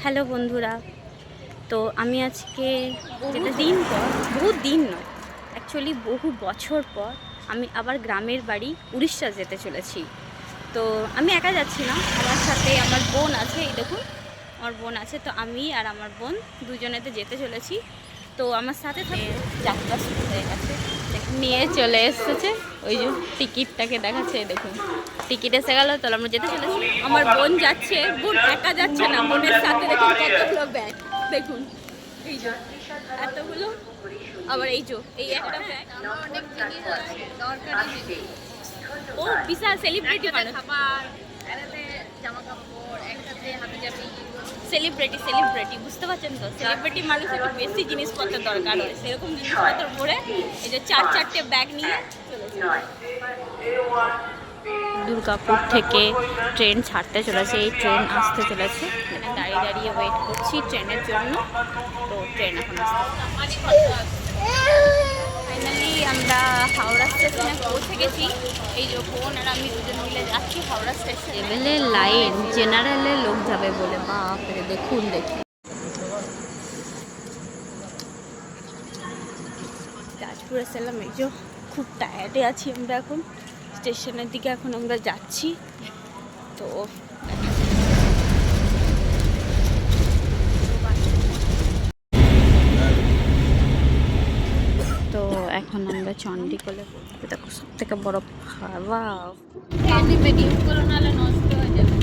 Hello বন্ধুরা, তো আমি আজকে যেটা দিন পর, বহু দিন নয় অ্যাকচুয়ালি বহু বছর পর আমি আবার গ্রামের বাড়ি উড়িষ্যা যেতে চলেছি। তো আমি একা যাচ্ছি না, আমার সাথে আমার বোন আছে। এই দেখুন আমার বোন আছে, তো আমি আর আমার বোন দুজনেতে যেতে চলেছি। তো আমার সাথে থাকে যাত্রা শুরু হয়ে গেছে, নিয়ে চলে এসেছে। ওই যে টিকিটটাকে দেখাচ্ছে, দেখুন টিকিট এসে গেল। তাহলে আমরা যেতে চলেছি। আমার বোন যাচ্ছে, বোন একা যাচ্ছে না, বোনের সাথে দেখুন কতগুলো ব্যাগ, দেখুন এই যে এতগুলো, আবার এই যে এই একটা ব্যাগ, অনেক জিনিস আছে দরকারি জিনিস। ও বিশাল সেলিব্রিটি মানুষ, খাবার, একসাথে জামা কাপড়, একসাথে হাবিজাবি। সেলিব্রিটি বুঝতে পারছেন তো, সেলিব্রিটি মানুষ একটু বেশি জিনিসপত্র দরকার হয়, সেরকম জিনিসপত্র ভরে এই যে চারটে ব্যাগ নিয়ে চলেছে। দুর্গাপুর থেকে ট্রেন ছাড়তে চলেছে, এই ট্রেন আসতে চলেছে। এখানে দাঁড়িয়ে দাঁড়িয়ে ওয়েট করছি ট্রেনের জন্য। তো ট্রেন এখন আসতে, ফাইনালি আমরা হাওড়া স্টেশনে পৌঁছে গেছি। এই যে বোন আর আমি দুজন মিলে যাচ্ছি হাওড়া স্টেশন। লেভেলের লাইন, জেনারেলে লোক যাবে বলে, বাপরে দেখুন দেখি। তাজপুর এসেলাম, এই যে খুব টায়ার্ডে আছি আমরা এখন। স্টেশনের দিকে এখন আমরা যাচ্ছি। তো তো এখন আমরা চণ্ডীকোলে, দেখো সব থেকে বড় হাওয়া। নষ্ট হয়ে যাবে।